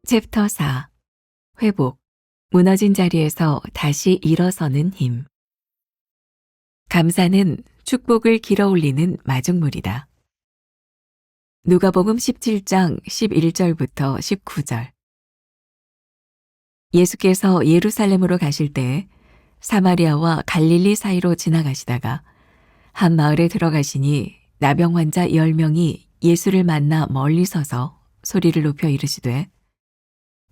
챕터 4. 회복. 무너진 자리에서 다시 일어서는 힘. 감사는 축복을 길어올리는 마중물이다. 누가복음 17장 11절부터 19절. 예수께서 예루살렘으로 가실 때 사마리아와 갈릴리 사이로 지나가시다가 한 마을에 들어가시니 나병 환자 10명이 예수를 만나 멀리 서서 소리를 높여 이르시되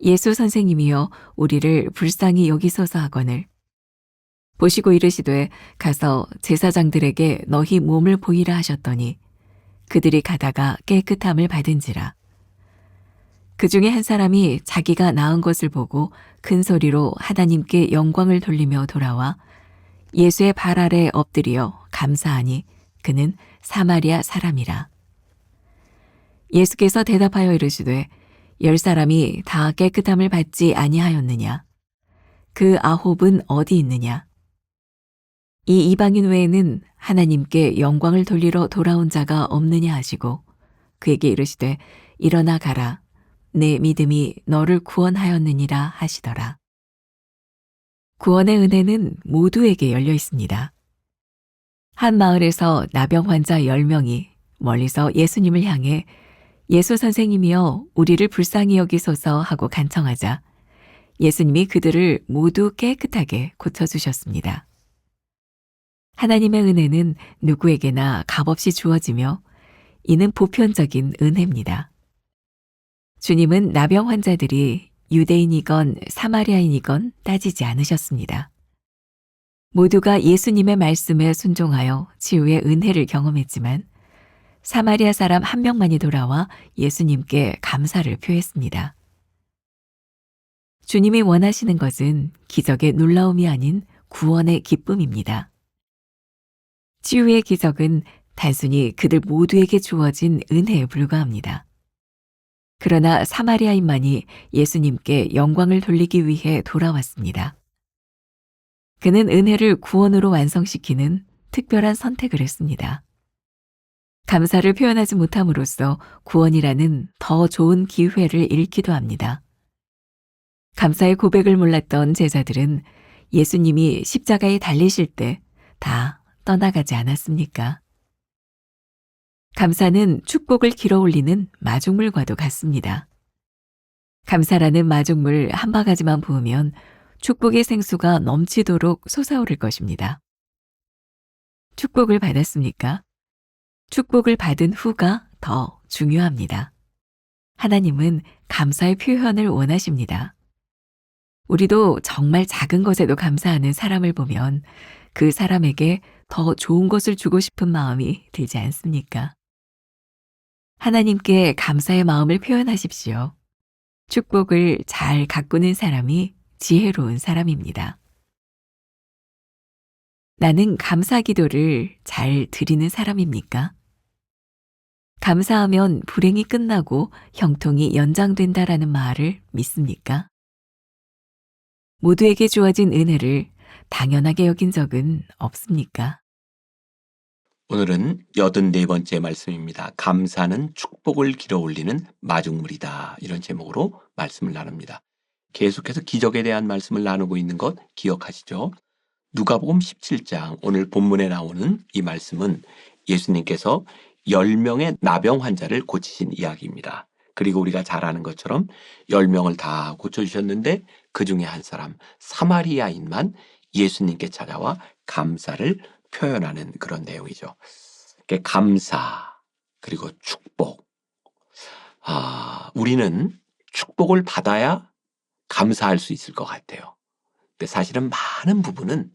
예수 선생님이여 우리를 불쌍히 여기소서 하거늘 보시고 이르시되 가서 제사장들에게 너희 몸을 보이라 하셨더니 그들이 가다가 깨끗함을 받은지라. 그 중에 한 사람이 자기가 나은 것을 보고 큰 소리로 하나님께 영광을 돌리며 돌아와 예수의 발 아래 엎드려 감사하니 그는 사마리아 사람이라. 예수께서 대답하여 이르시되 10사람이 다 깨끗함을 받지 아니하였느냐? 그 9은 어디 있느냐? 이 이방인 외에는 하나님께 영광을 돌리러 돌아온 자가 없느냐 하시고 그에게 이르시되 일어나 가라. 내 믿음이 너를 구원하였느니라 하시더라. 구원의 은혜는 모두에게 열려 있습니다. 한 마을에서 나병 환자 10명이 멀리서 예수님을 향해 예수 선생님이여 우리를 불쌍히 여기소서 하고 간청하자 예수님이 그들을 모두 깨끗하게 고쳐주셨습니다. 하나님의 은혜는 누구에게나 값없이 주어지며 이는 보편적인 은혜입니다. 주님은 나병 환자들이 유대인이건 사마리아인이건 따지지 않으셨습니다. 모두가 예수님의 말씀에 순종하여 치유의 은혜를 경험했지만 사마리아 사람 한 명만이 돌아와 예수님께 감사를 표했습니다. 주님이 원하시는 것은 기적의 놀라움이 아닌 구원의 기쁨입니다. 치유의 기적은 단순히 그들 모두에게 주어진 은혜에 불과합니다. 그러나 사마리아인만이 예수님께 영광을 돌리기 위해 돌아왔습니다. 그는 은혜를 구원으로 완성시키는 특별한 선택을 했습니다. 감사를 표현하지 못함으로써 구원이라는 더 좋은 기회를 잃기도 합니다. 감사의 고백을 몰랐던 제자들은 예수님이 십자가에 달리실 때 다 떠나가지 않았습니까? 감사는 축복을 길어올리는 마중물과도 같습니다. 감사라는 마중물 한 바가지만 부으면 축복의 생수가 넘치도록 솟아오를 것입니다. 축복을 받았습니까? 축복을 받은 후가 더 중요합니다. 하나님은 감사의 표현을 원하십니다. 우리도 정말 작은 것에도 감사하는 사람을 보면 그 사람에게 더 좋은 것을 주고 싶은 마음이 들지 않습니까? 하나님께 감사의 마음을 표현하십시오. 축복을 잘 가꾸는 사람이 지혜로운 사람입니다. 나는 감사 기도를 잘 드리는 사람입니까? 감사하면 불행이 끝나고 형통이 연장된다라는 말을 믿습니까? 모두에게 주어진 은혜를 당연하게 여긴 적은 없습니까? 오늘은 84번째 말씀입니다. 감사는 축복을 길어올리는 마중물이다. 이런 제목으로 말씀을 나눕니다. 계속해서 기적에 대한 말씀을 나누고 있는 것 기억하시죠? 누가복음 17장 오늘 본문에 나오는 이 말씀은 예수님께서 10명의 나병 환자를 고치신 이야기입니다. 그리고 우리가 잘 아는 것처럼 10명을 다 고쳐주셨는데 그 중에 한 사람 사마리아인만 예수님께 찾아와 감사를 표현하는 그런 내용이죠. 감사 그리고 축복. 우리는 축복을 받아야 감사할 수 있을 것 같아요. 근데 사실은 많은 부분은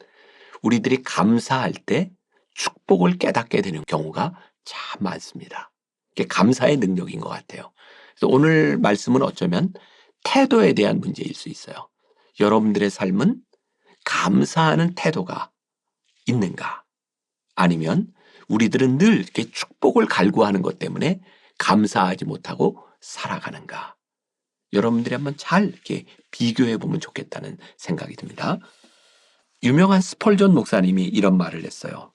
우리들이 감사할 때 축복을 깨닫게 되는 경우가 참 많습니다. 그게 감사의 능력인 것 같아요. 그래서 오늘 말씀은 어쩌면 태도에 대한 문제일 수 있어요. 여러분들의 삶은 감사하는 태도가 있는가? 아니면 우리들은 늘 이렇게 축복을 갈구하는 것 때문에 감사하지 못하고 살아가는가? 여러분들이 한번 잘 이렇게 비교해 보면 좋겠다는 생각이 듭니다. 유명한 스펄전 목사님이 이런 말을 했어요.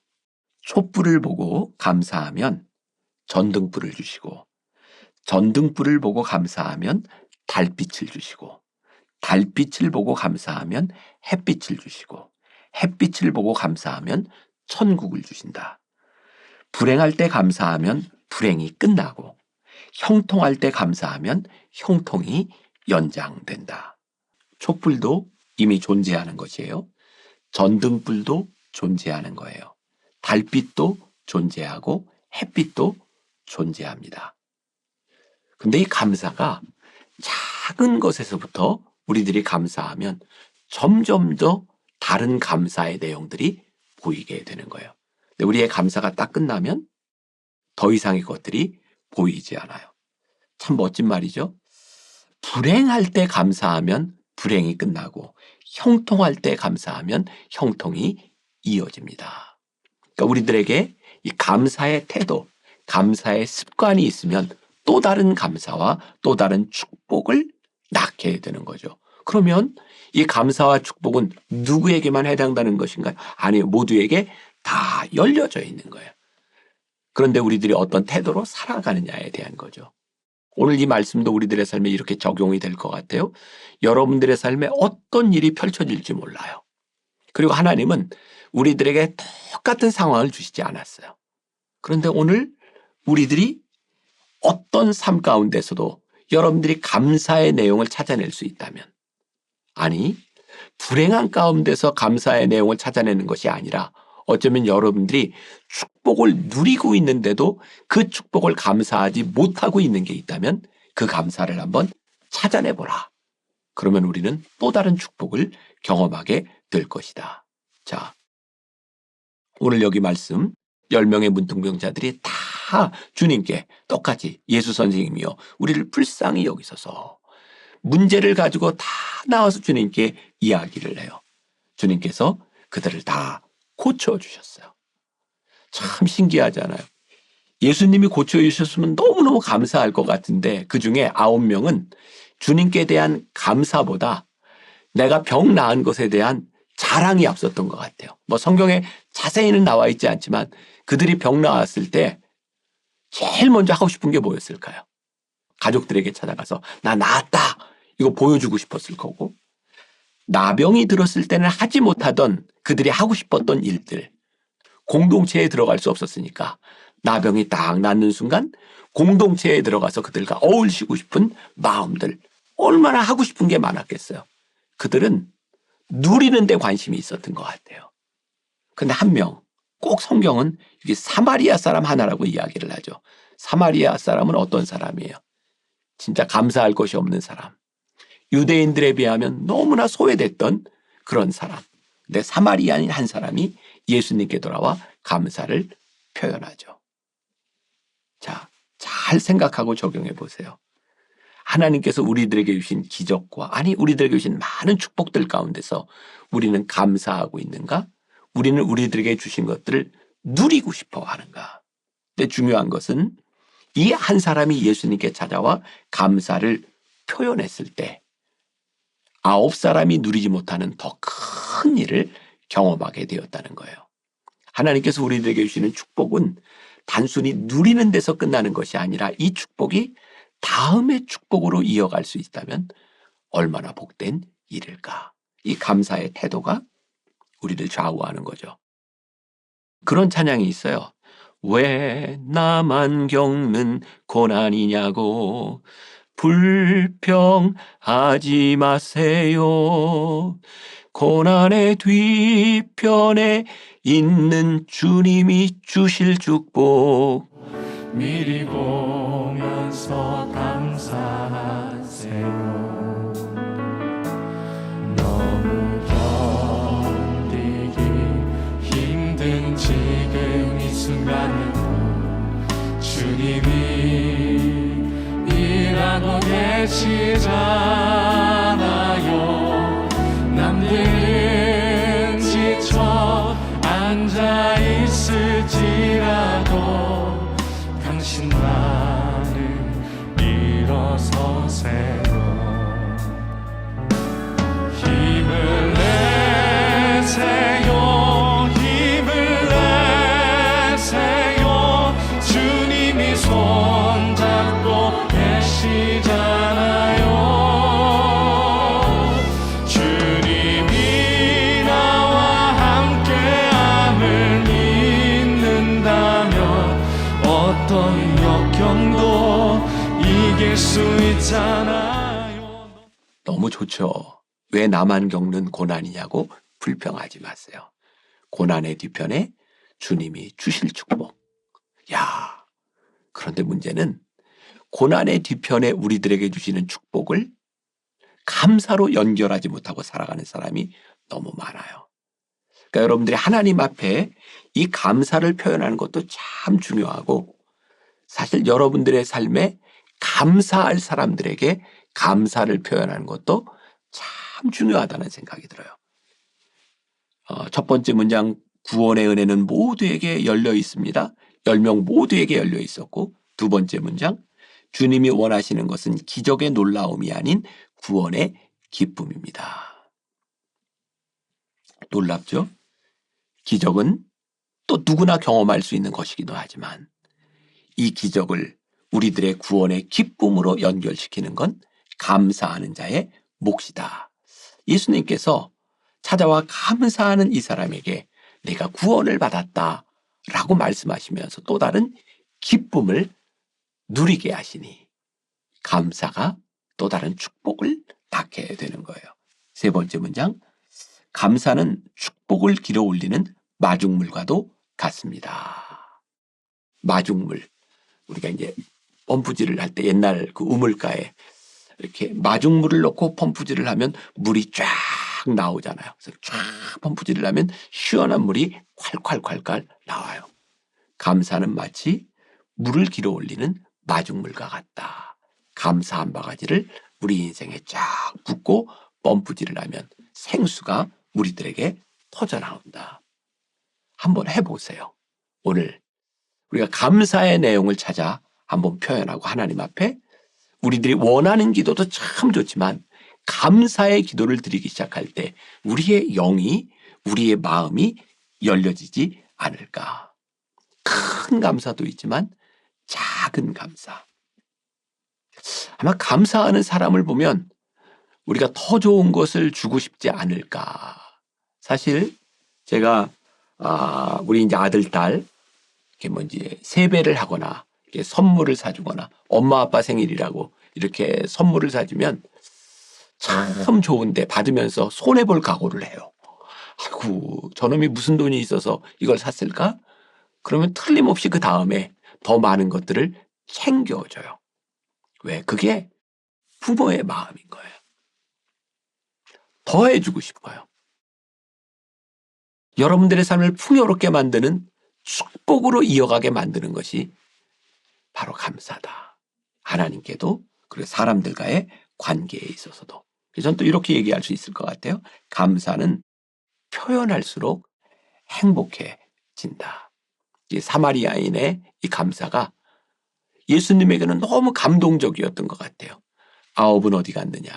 촛불을 보고 감사하면 전등불을 주시고 전등불을 보고 감사하면 달빛을 주시고, 달빛을 보고 감사하면 햇빛을 주시고, 햇빛을 보고 감사하면 천국을 주신다. 불행할 때 감사하면 불행이 끝나고, 형통할 때 감사하면 형통이 연장된다. 촛불도 이미 존재하는 것이에요. 전등불도 존재하는 거예요. 달빛도 존재하고 햇빛도 존재합니다. 근데 이 감사가 작은 것에서부터 우리들이 감사하면 점점 더 다른 감사의 내용들이 보이게 되는 거예요. 근데 우리의 감사가 딱 끝나면 더 이상의 것들이 보이지 않아요. 참 멋진 말이죠. 불행할 때 감사하면 불행이 끝나고 형통할 때 감사하면 형통이 이어집니다. 그러니까 우리들에게 이 감사의 태도, 감사의 습관이 있으면 또 다른 감사와 또 다른 축복을 낳게 되는 거죠. 그러면 이 감사와 축복은 누구에게만 해당되는 것인가요? 아니요, 모두에게 다 열려져 있는 거예요. 그런데 우리들이 어떤 태도로 살아가느냐에 대한 거죠. 오늘 이 말씀도 우리들의 삶에 이렇게 적용이 될 것 같아요. 여러분들의 삶에 어떤 일이 펼쳐질지 몰라요. 그리고 하나님은 우리들에게 똑같은 상황을 주시지 않았어요. 그런데 오늘 우리들이 어떤 삶 가운데서도 여러분들이 감사의 내용을 찾아낼 수 있다면, 아니, 불행한 가운데서 감사의 내용을 찾아내는 것이 아니라 어쩌면 여러분들이 축복을 누리고 있는데도 그 축복을 감사하지 못하고 있는 게 있다면 그 감사를 한번 찾아내보라. 그러면 우리는 또 다른 축복을 경험하게 될 것이다. 자, 오늘 여기 말씀 10명의 문둥병자들이 다 주님께 똑같이 예수 선생님이여 우리를 불쌍히 여기소서 문제를 가지고 다 나와서 주님께 이야기를 해요. 주님께서 그들을 다 고쳐주셨어요. 참 신기하잖아요. 예수님이 고쳐주셨으면 너무너무 감사할 것 같은데 그 중에 9명은 주님께 대한 감사보다 내가 병 나은 것에 대한 자랑이 앞섰던 것 같아요. 뭐 성경에 자세히는 나와 있지 않지만 그들이 병 나았을 때 제일 먼저 하고 싶은 게 뭐였을까요? 가족들에게 찾아가서 나 나았다 이거 보여주고 싶었을 거고, 나병이 들었을 때는 하지 못하던 그들이 하고 싶었던 일들, 공동체에 들어갈 수 없었으니까 나병이 딱 낫는 순간 공동체에 들어가서 그들과 어울리고 싶은 마음들, 얼마나 하고 싶은 게 많았겠어요. 그들은 누리는 데 관심이 있었던 것 같아요. 근데 한 명, 꼭 성경은 이게 사마리아 사람 하나라고 이야기를 하죠. 사마리아 사람은 어떤 사람이에요? 진짜 감사할 것이 없는 사람. 유대인들에 비하면 너무나 소외됐던 그런 사람. 근데 사마리아인 한 사람이 예수님께 돌아와 감사를 표현하죠. 자, 잘 생각하고 적용해 보세요. 하나님께서 우리들에게 주신 기적과 우리들에게 주신 많은 축복들 가운데서 우리는 감사하고 있는가? 우리는 우리들에게 주신 것들을 누리고 싶어 하는가? 근데 중요한 것은 이 한 사람이 예수님께 찾아와 감사를 표현했을 때 9사람이 누리지 못하는 더 큰 일을 경험하게 되었다는 거예요. 하나님께서 우리들에게 주시는 축복은 단순히 누리는 데서 끝나는 것이 아니라 이 축복이 다음의 축복으로 이어갈 수 있다면 얼마나 복된 일일까? 이 감사의 태도가 우리를 좌우하는 거죠. 그런 찬양이 있어요. 왜 나만 겪는 고난이냐고 불평하지 마세요. 고난의 뒤편에 있는 주님이 주실 축복 미리 보면서 감사하세요. 너무 견디기 힘든 지금 이 순간에도 주님이 일하고 계시잖아요. 남들은 지쳐 앉아 있을지라도 당신만은 일어서세요. 힘을 내세요. 힘을 내세요. 주님이 손잡고 계시잖아요. 수 있잖아요. 너무 좋죠. 왜 나만 겪는 고난이냐고 불평하지 마세요. 고난의 뒤편에 주님이 주실 축복. 야, 그런데 문제는 고난의 뒤편에 우리들에게 주시는 축복을 감사로 연결하지 못하고 살아가는 사람이 너무 많아요. 그러니까 여러분들이 하나님 앞에 이 감사를 표현하는 것도 참 중요하고, 사실 여러분들의 삶에 감사할 사람들에게 감사를 표현하는 것도 참 중요하다는 생각이 들어요. 첫 번째 문장, 구원의 은혜는 모두에게 열려 있습니다. 10명 모두에게 열려 있었고, 두 번째 문장, 주님이 원하시는 것은 기적의 놀라움이 아닌 구원의 기쁨입니다. 놀랍죠? 기적은 또 누구나 경험할 수 있는 것이기도 하지만 이 기적을 우리들의 구원의 기쁨으로 연결시키는 건 감사하는 자의 몫이다. 예수님께서 찾아와 감사하는 이 사람에게 내가 구원을 받았다 라고 말씀하시면서 또 다른 기쁨을 누리게 하시니 감사가 또 다른 축복을 낳게 되는 거예요. 세 번째 문장, 감사는 축복을 길어 올리는 마중물과도 같습니다. 마중물, 우리가 이제 펌프질을 할 때 옛날 그 우물가에 이렇게 마중물을 넣고 펌프질을 하면 물이 쫙 나오잖아요. 그래서 쫙 펌프질을 하면 시원한 물이 콸콸콸콸 나와요. 감사는 마치 물을 길어 올리는 마중물과 같다. 감사 한 바가지를 우리 인생에 쫙 붓고 펌프질을 하면 생수가 우리들에게 터져나온다. 한번 해보세요. 오늘 우리가 감사의 내용을 찾아 한번 표현하고 하나님 앞에 우리들이 원하는 기도도 참 좋지만 감사의 기도를 드리기 시작할 때 우리의 영이, 우리의 마음이 열려지지 않을까. 큰 감사도 있지만 작은 감사. 아마 감사하는 사람을 보면 우리가 더 좋은 것을 주고 싶지 않을까. 사실 제가 우리 이제 아들, 딸 이렇게 뭐 이제 세배를 하거나 이렇게 선물을 사주거나 엄마 아빠 생일이라고 이렇게 선물을 사주면 참 좋은데 받으면서 손해볼 각오를 해요. 아이고, 저놈이 무슨 돈이 있어서 이걸 샀을까? 그러면 틀림없이 그 다음에 더 많은 것들을 챙겨줘요. 왜? 그게 부모의 마음인 거예요. 더 해주고 싶어요. 여러분들의 삶을 풍요롭게 만드는 축복으로 이어가게 만드는 것이 바로 감사다. 하나님께도 그리고 사람들과의 관계에 있어서도. 그래서 저는 또 이렇게 얘기할 수 있을 것 같아요. 감사는 표현할수록 행복해진다. 이 사마리아인의 이 감사가 예수님에게는 너무 감동적이었던 것 같아요. 9은 어디 갔느냐.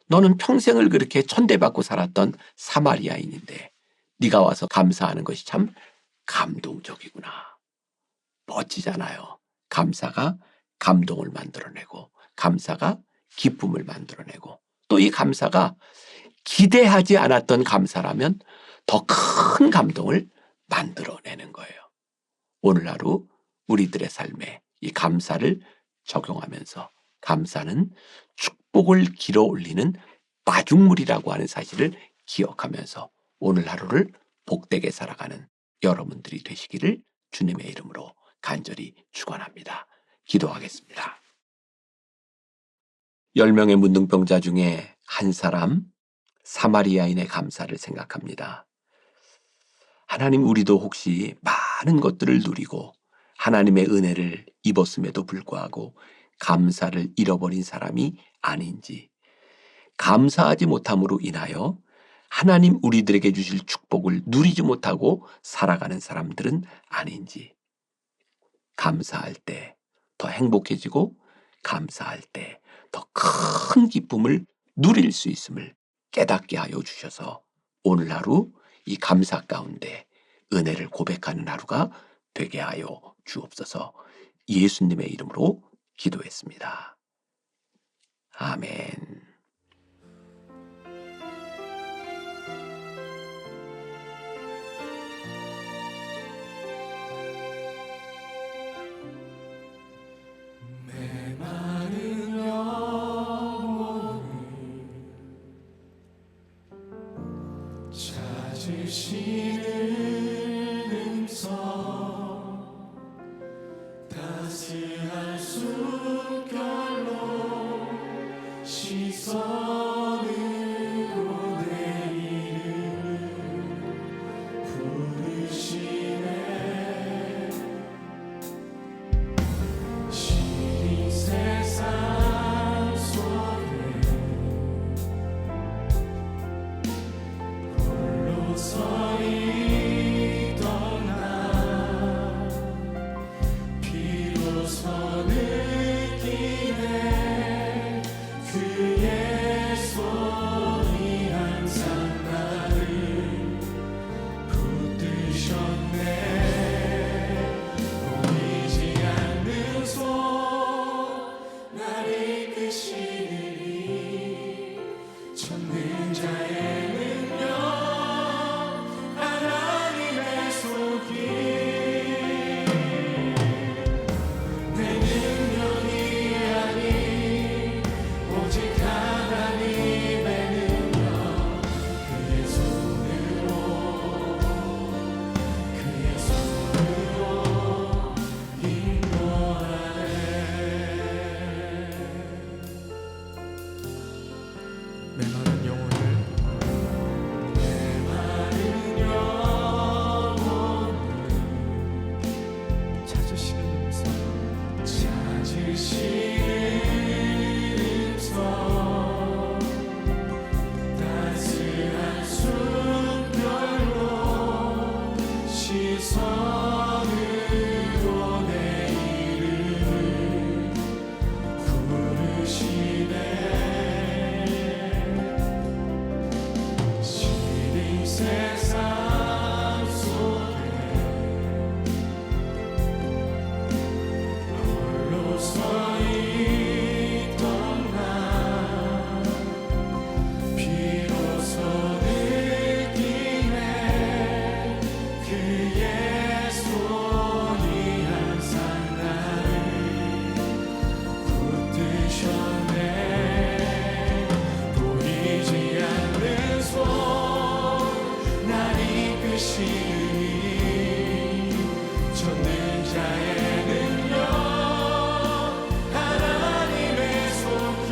너는 평생을 그렇게 천대받고 살았던 사마리아인인데 네가 와서 감사하는 것이 참 감동적이구나. 멋지잖아요. 감사가 감동을 만들어내고 감사가 기쁨을 만들어내고 또 이 감사가 기대하지 않았던 감사라면 더 큰 감동을 만들어내는 거예요. 오늘 하루 우리들의 삶에 이 감사를 적용하면서 감사는 축복을 길어 올리는 마중물이라고 하는 사실을 기억하면서 오늘 하루를 복되게 살아가는 여러분들이 되시기를 주님의 이름으로 간절히 축원합니다. 기도하겠습니다. 10명의 문둥병자 중에 한 사람 사마리아인의 감사를 생각합니다. 하나님, 우리도 혹시 많은 것들을 누리고 하나님의 은혜를 입었음에도 불구하고 감사를 잃어버린 사람이 아닌지, 감사하지 못함으로 인하여 하나님 우리들에게 주실 축복을 누리지 못하고 살아가는 사람들은 아닌지, 감사할 때 더 행복해지고 감사할 때 더 큰 기쁨을 누릴 수 있음을 깨닫게 하여 주셔서 오늘 하루 이 감사 가운데 은혜를 고백하는 하루가 되게 하여 주옵소서. 예수님의 이름으로 기도했습니다. 아멘. 내 맘 부르시는 음성 따스한 숨결로 시선으로 내 이름을 부르시네. 시린 세상 속에 홀로 서 있던 나 비로소 느끼네. 그의 손이 항상 나를 붙드셨네. 보이지 않는 손 나를 이끄시니 전능자의 능력 하나님의 손길. 내 능력이 아닌 오직 하나님의 능력. 그의 손으로 인도하네. 메마른 영혼을 찾으시는 음성 따스한 숨결로 시선으로 내 이름을 부르시네. 시린 세상 속에 홀로 서 있던 나 비로소 느끼네. 그의 손이 항상 나를 붙드셨네. 보이지 않는 손 날 이끄시니 전능자의 능력 하나님의 손길.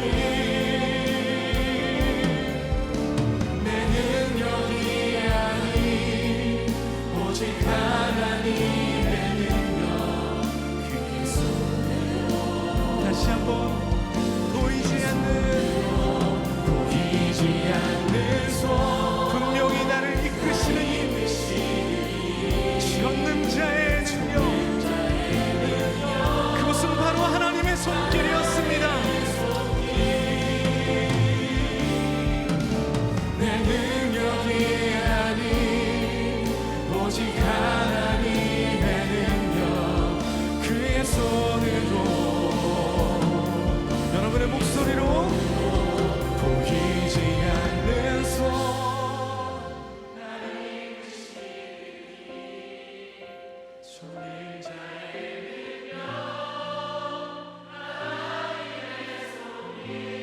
내 능력이 아닌 오직 하나님의 능력. 그의 손으로 다시 한번 보이지 않는 손 분명히 나를 이끄시는 전능자의 능력. 그것은 바로 하나님의 손길이었습니다. 내 능력이 아닌 오직 하나님의 능력. 그의 손으로 여러분의 목소리로 보이지 않는 손 나를 이끄시니 전능자의 능력 하나님의 손길.